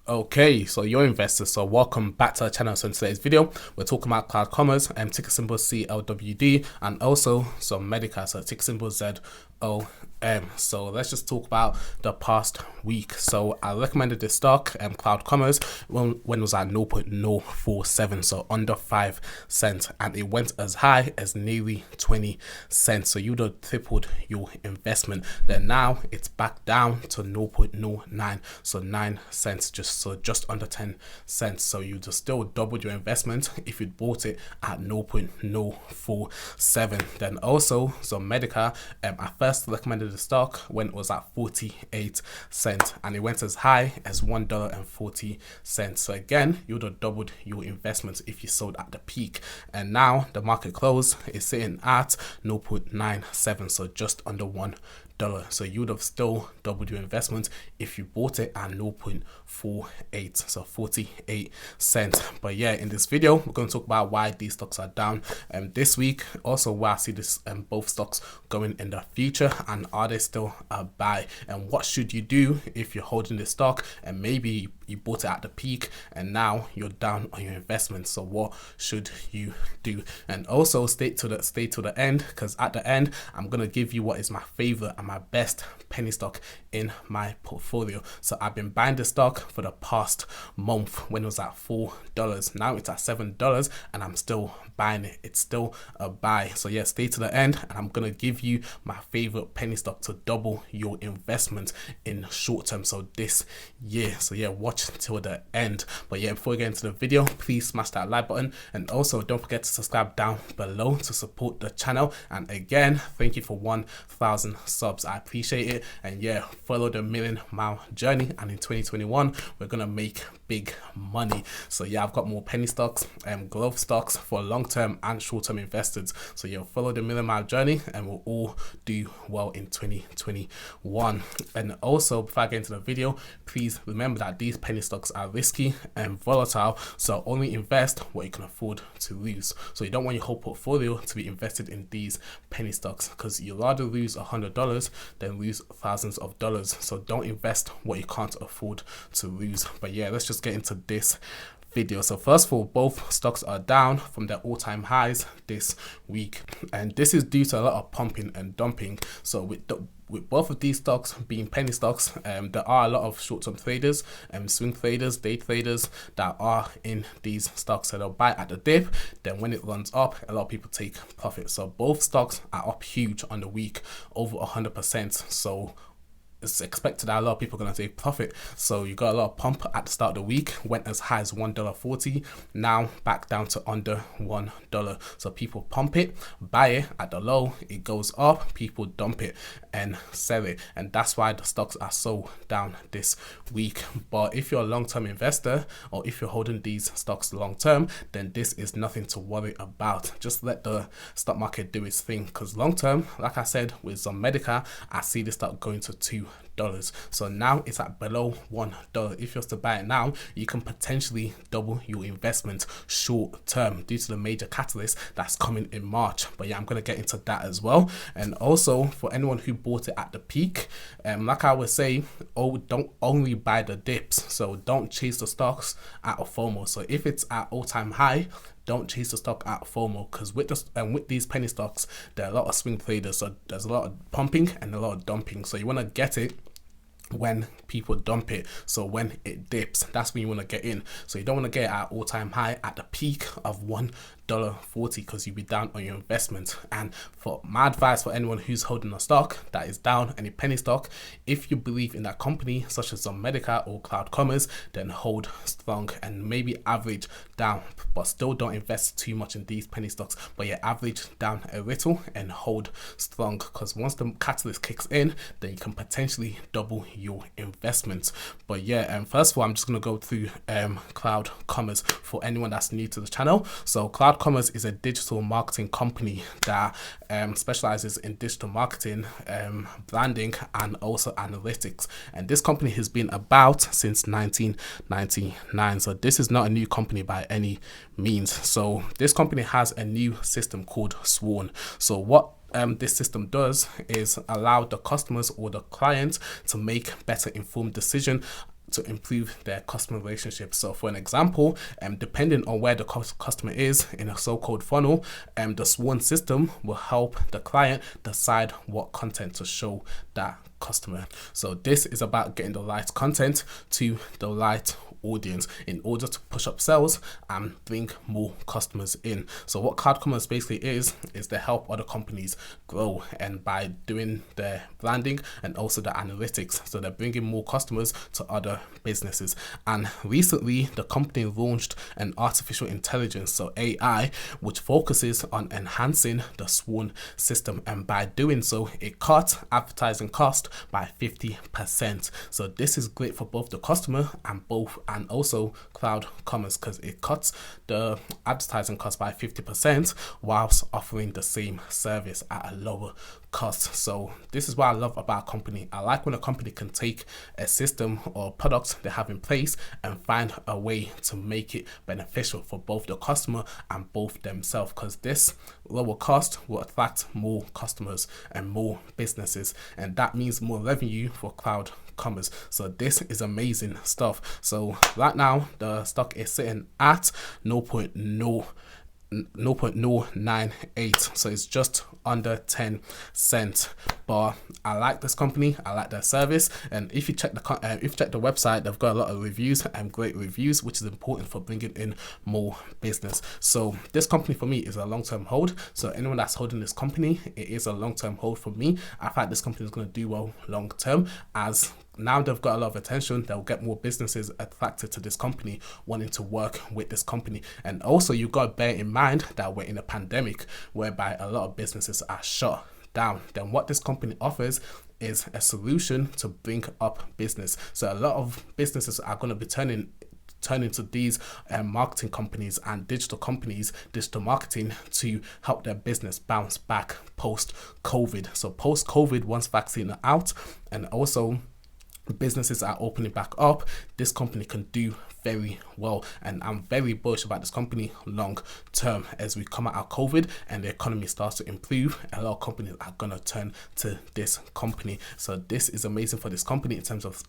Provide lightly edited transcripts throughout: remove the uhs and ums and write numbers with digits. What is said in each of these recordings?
Okay, so you're investors, so welcome back to the channel. So in today's video, we're talking about Cloudcommerce and ticker symbol CLWD and also Zomedica, so ticker symbol ZOM. So let's just talk about the past week. So I recommended this stock, Cloudcommerce, when it was at 0.047, so under 5 cents, and it went as high as nearly 20 cents. So you'd have tripled your investment. Then now it's back down to 0.09, so 9 cents, just under 10 cents. So you just still doubled your investment if you'd bought it at 0.047. Then also Zomedica, I first recommended the stock when it was at 48 cents and it went as high as $1.40. So again, you would have doubled your investment if you sold at the peak, and now the market close is sitting at 0.97, so just under $1. So you would have still doubled your investment if you bought it at 0.48, so 48 cents. But yeah, in this video we're going to talk about why these stocks are down this week, also why I see this both stocks going in the future, and are they still a buy, and what should you do if you're holding this stock and maybe you bought it at the peak and now you're down on your investment. So what should you do? And also stay to the end, because at the end I'm going to give you what is my favorite and my best penny stock in my portfolio. So I've been buying the stock for the past month when it was at $4. Now it's at $7 and I'm still buying it. It's still a buy. So yeah, stay to the end and I'm gonna give you my favorite penny stock to double your investment in short term, so this year. So yeah, watch till the end. But yeah, before we get into the video, please smash that like button, and also don't forget to subscribe down below to support the channel. And again, thank you for 1,000 subs. I appreciate it. And yeah, follow the million-mile journey, and in 2021 we're gonna make big money. So yeah, I've got more penny stocks and growth stocks for long-term and short-term investors. So yeah, follow the million-mile journey and we'll all do well in 2021. And also, before I get into the video, please remember that these penny stocks are risky and volatile, so only invest what you can afford to lose. So you don't want your whole portfolio to be invested in these penny stocks, because you'd rather lose $100 than lose thousands of dollars. So don't invest what you can't afford to lose. But yeah, let's just get into this video. So first of all, both stocks are down from their all-time highs this week, and this is due to a lot of pumping and dumping. So with both of these stocks being penny stocks, there are a lot of short-term traders and swing traders, day traders that are in these stocks. So they'll buy at the dip, then when it runs up, a lot of people take profit. So both stocks are up huge on the week, over 100%. So it's expected that a lot of people are going to take profit. So you got a lot of pump at the start of the week, went as high as $1.40, now back down to under $1. So people pump it, buy it at the low, it goes up, people dump it and sell it, and that's why the stocks are so down this week. But if you're a long-term investor, or if you're holding these stocks long-term, then this is nothing to worry about. Just let the stock market do its thing, because long-term, like I said with Zomedica, I see this stock going to $2. So now it's at below $1. If you're to buy it now, you can potentially double your investment short term due to the major catalyst that's coming in March. But yeah, I'm going to get into that as well. And also, for anyone who bought it at the peak, like I would say, don't only buy the dips. So don't chase the stocks at a FOMO. So if it's at all-time high, don't chase the stock at FOMO, because with these penny stocks, there are a lot of swing traders. So there's a lot of pumping and a lot of dumping. So you want to get it when people dump it. So when it dips, that's when you want to get in. So you don't want to get it at all-time high at the peak of $1.40, because you'll be down on your investment. And for my advice for anyone who's holding a stock that is down, any penny stock, if you believe in that company such as Zomedica or Cloudcommerce, then hold strong and maybe average down, but still don't invest too much in these penny stocks. But yeah, average down a little and hold strong, because once the catalyst kicks in, then you can potentially double your investments. But yeah, first of all, I'm just going to go through Cloudcommerce for anyone that's new to the channel. So Cloudcommerce is a digital marketing company that specializes in digital marketing, branding, and also analytics. And this company has been about since 1999. So this is not a new company by any means. So this company has a new system called Swarm. So what this system does is allow the customers or the clients to make better informed decision to improve their customer relationship. So for an example, depending on where the customer is in a so-called funnel, the sworn system will help the client decide what content to show that customer. So this is about getting the right content to the right audience in order to push up sales and bring more customers in. So what Cloudcommerce basically is they help other companies grow, and by doing their branding and also the analytics, so they're bringing more customers to other businesses. And recently the company launched an artificial intelligence, so AI, which focuses on enhancing the sworn system, and by doing so it cut advertising cost by 50%. So this is great for both the customer and also Cloudcommerce, because it cuts the advertising cost by 50% whilst offering the same service at a lower cost. So this is what I love about a company. I like when a company can take a system or product they have in place and find a way to make it beneficial for both the customer and both themselves, because this lower cost will attract more customers and more businesses, and that means more revenue for Cloudcommerce. So this is amazing stuff. So right now the stock is sitting at 0.098, so it's just under 10 cents. But I like this company, I like their service, and if you check the website, they've got a lot of reviews and great reviews, which is important for bringing in more business. So this company for me is a long-term hold. So anyone that's holding this company, it is a long-term hold for me. I feel like this company is going to do well long-term, as now they've got a lot of attention, they'll get more businesses attracted to this company, wanting to work with this company. And also you've got to bear in mind that we're in a pandemic whereby a lot of businesses are shut down. Then what this company offers is a solution to bring up business. So a lot of businesses are going to be turning to these marketing companies and digital marketing to help their business bounce back post-COVID. So post-COVID, once vaccine are out and also businesses are opening back up, this company can do very well, and I'm very bullish about this company long term. As we come out of COVID and the economy starts to improve, a lot of companies are gonna turn to this company. So this is amazing for this company in terms of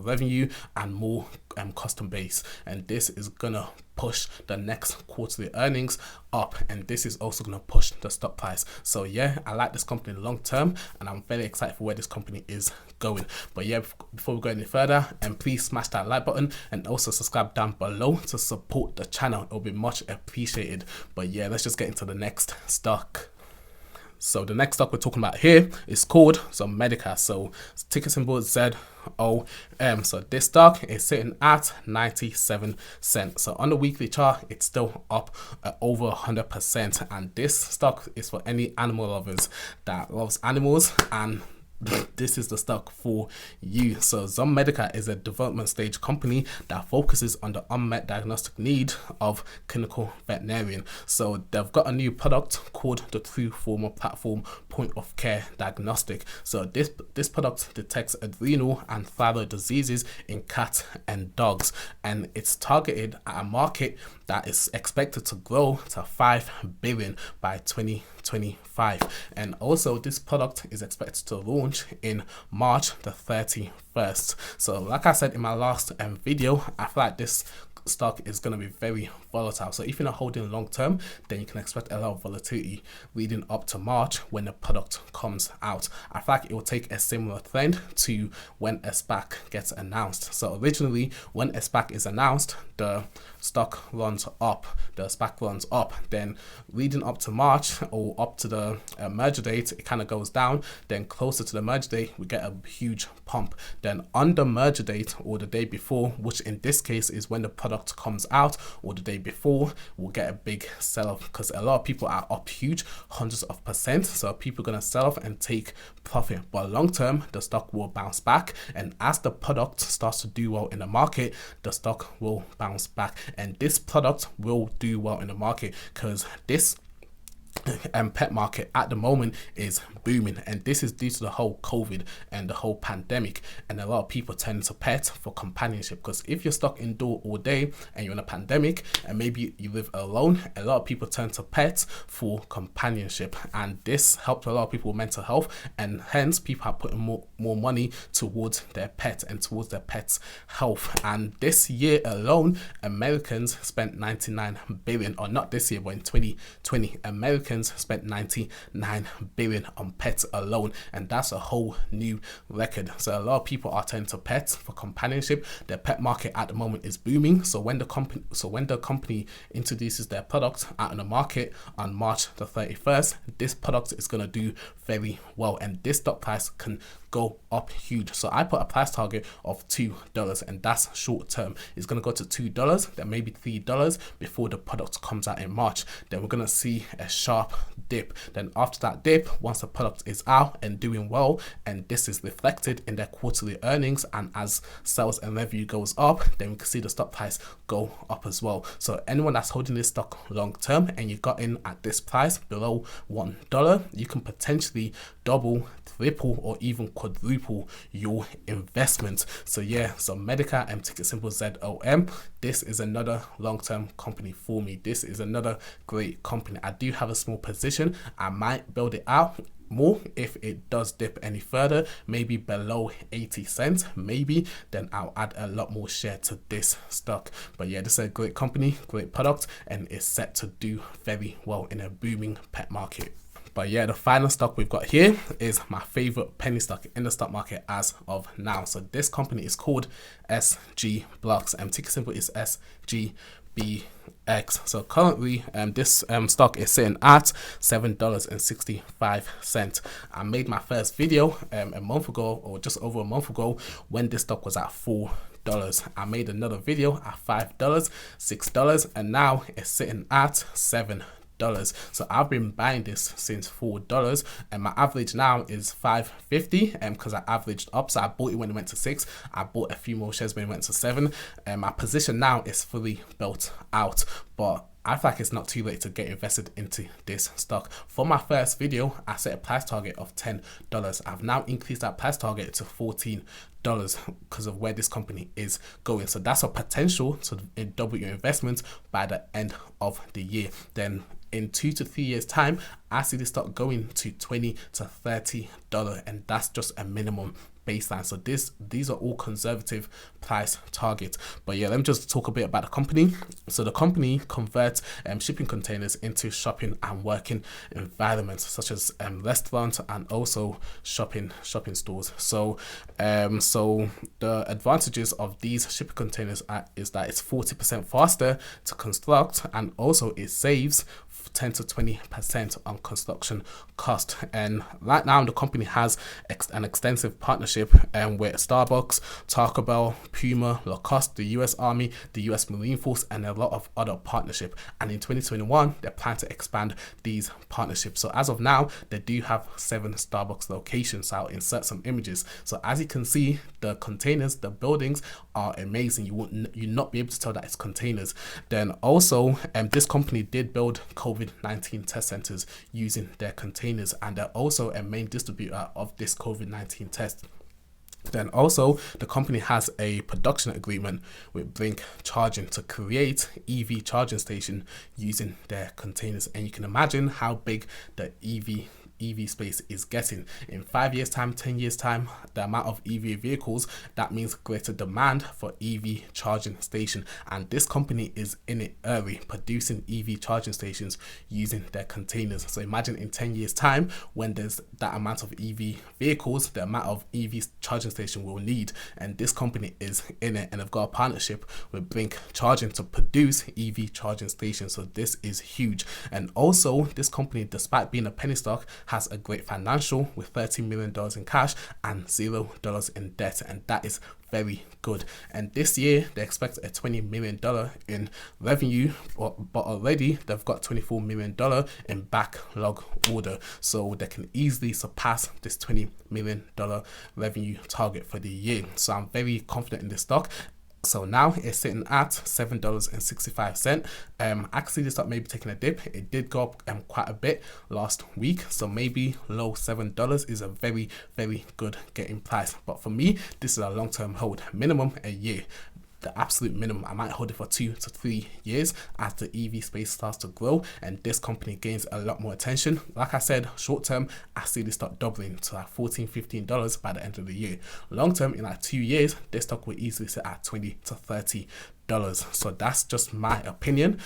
revenue and more customer base, and this is gonna push the next quarterly earnings up, and this is also going to push the stock price. So yeah, I like this company long term, and I'm very excited for where this company is going. But yeah, before we go any further, and please smash that like button and also subscribe down below to support the channel. It'll be much appreciated. But yeah, let's just get into the next stock. So the next stock we're talking about here is called Zomedica. So ticker symbol ZOM. So this stock is sitting at 97 cents. So on the weekly chart, it's still up over 100%. And this stock is for any animal lovers that loves animals, and this is the stock for you. So Zomedica is a development stage company that focuses on the unmet diagnostic need of clinical veterinarian. So they've got a new product called the TrueFormer platform point of care diagnostic. So this product detects adrenal and thyroid diseases in cats and dogs, and it's targeted at a market that is expected to grow to 5 billion by 2025. And also this product is expected to launch in March the 31st. So like I said in my last video, I feel like this stock is going to be very volatile. So if you're not holding long term, then you can expect a lot of volatility leading up to March when the product comes out. I feel like it will take a similar trend to when a SPAC gets announced. So originally when a SPAC is announced, the stock runs up, the SPAC runs up, then leading up to March or up to the merger date, it kind of goes down. Then closer to the merger date, we get a huge pump. Then on the merger date or the day before, which in this case is when the product comes out, or the day before, we'll get a big sell-off, because a lot of people are up huge, hundreds of percent. So people are going to sell off and take profit. But long term, the stock will bounce back, and as the product starts to do well in the market, the stock will bounce back, and this product will do well in the market because this pet market at the moment is booming, and this is due to the whole COVID and the whole pandemic, and a lot of people turn to pets for companionship. Because if you're stuck indoor all day and you're in a pandemic and maybe you live alone, a lot of people turn to pets for companionship, and this helps a lot of people with mental health, and hence people are putting more money towards their pet and towards their pet's health. And this year alone, Americans spent 99 billion, or not this year but in 2020, Americans spent 99 billion on pets alone, and that's a whole new record. So a lot of people are turning to pets for companionship. The pet market at the moment is booming. So when the company introduces their product out on the market on March the 31st, this product is going to do very well, and this stock price can go up huge. So I put a price target of $2, and that's short term. It's going to go to $2, then maybe $3 before the product comes out in March. Then we're going to see a sharp dip. Then after that dip, once the product is out and doing well, and this is reflected in their quarterly earnings, and as sales and revenue goes up, then we can see the stock price go up as well. So anyone that's holding this stock long term and you got in at this price below $1, you can potentially double, triple, or even quadruple your investment. So yeah, so Zomedica, ticker symbol ZOM, this is another long-term company for me. This is another great company. I do have a small position. I might build it out more if it does dip any further, maybe below 80 cents, maybe then I'll add a lot more share to this stock. But yeah, this is a great company, great product, and it's set to do very well in a booming pet market. But yeah, the final stock we've got here is my favorite penny stock in the stock market as of now. So this company is called SGBX, and ticker symbol is SGBX. So currently this stock is sitting at $7.65. I made my first video a month ago, or just over a month ago, when this stock was at $4. I made another video at $5, $6, and now it's sitting at $7. So I've been buying this since $4, and my average now is $5.50, because I averaged up. So I bought it when it went to $6. I bought a few more shares when it went to $7, and my position now is fully built out. But I feel like it's not too late to get invested into this stock. For my first video, I set a price target of $10. I've now increased that price target to $14 because of where this company is going. So that's a potential to double your investment by the end of the year. Then in 2 to 3 years time, I see this stock going to $20 to $30, and that's just a minimum baseline. So these are all conservative price targets. But yeah, let me just talk a bit about the company. So the company converts shipping containers into shopping and working environments, such as restaurants and also shopping stores. So the advantages of these shipping containers is that it's 40% faster to construct, and also it saves 10 to 20% on construction cost. And right now the company has an extensive partnership with Starbucks, Taco Bell, Puma, Lacoste, the US Army, the US Marine Force, and a lot of other partnership. And in 2021 they plan to expand these partnerships. So as of now, they do have 7 Starbucks locations. So I'll insert some images. So as you can see, the containers, the buildings are amazing. You not be able to tell that it's containers. Then also this company did build COVID-19 test centers using their containers, and they're also a main distributor of this COVID-19 test. Then also the company has a production agreement with Blink Charging to create EV charging station using their containers, and you can imagine how big the EV space is getting. In 5 years time, 10 years time, the amount of EV vehicles, that means greater demand for EV charging station, and this company is in it early, producing EV charging stations using their containers. So imagine in 10 years time, when there's that amount of EV vehicles, the amount of EV charging station we'll need, and this company is in it, and they've got a partnership with Blink Charging to produce EV charging stations. So this is huge. And also this company, despite being a penny stock, has a great financial with $30 million in cash and $0 in debt, and that is very good. And this year they expect a $20 million in revenue, but already they've got $24 million in backlog order, so they can easily surpass this $20 million revenue target for the year. So I'm very confident in this stock. So now it's sitting at $7.65. I can see this stock maybe taking a dip. It did go up quite a bit last week, so maybe low $7 is a very, very good getting price. But for me, this is a long-term hold, minimum a year. The absolute minimum. I might hold it for 2 to 3 years as the EV space starts to grow and this company gains a lot more attention. Like I said, short term, I see this stock doubling to like $14, $15 by the end of the year. Long term, in like 2 years, this stock will easily sit at $20 to $30. So that's just my opinion.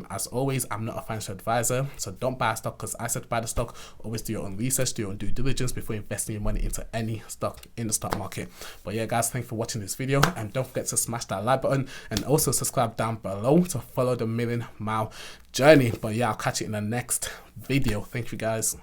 As always, I'm not a financial advisor, so don't buy a stock because I said to buy the stock. Always do your own research, do your own due diligence before investing your money into any stock in the stock market. But yeah, guys, thanks for watching this video, and don't forget to smash that like button and also subscribe down below to follow the million mile journey. But yeah, I'll catch you in the next video. Thank you, guys.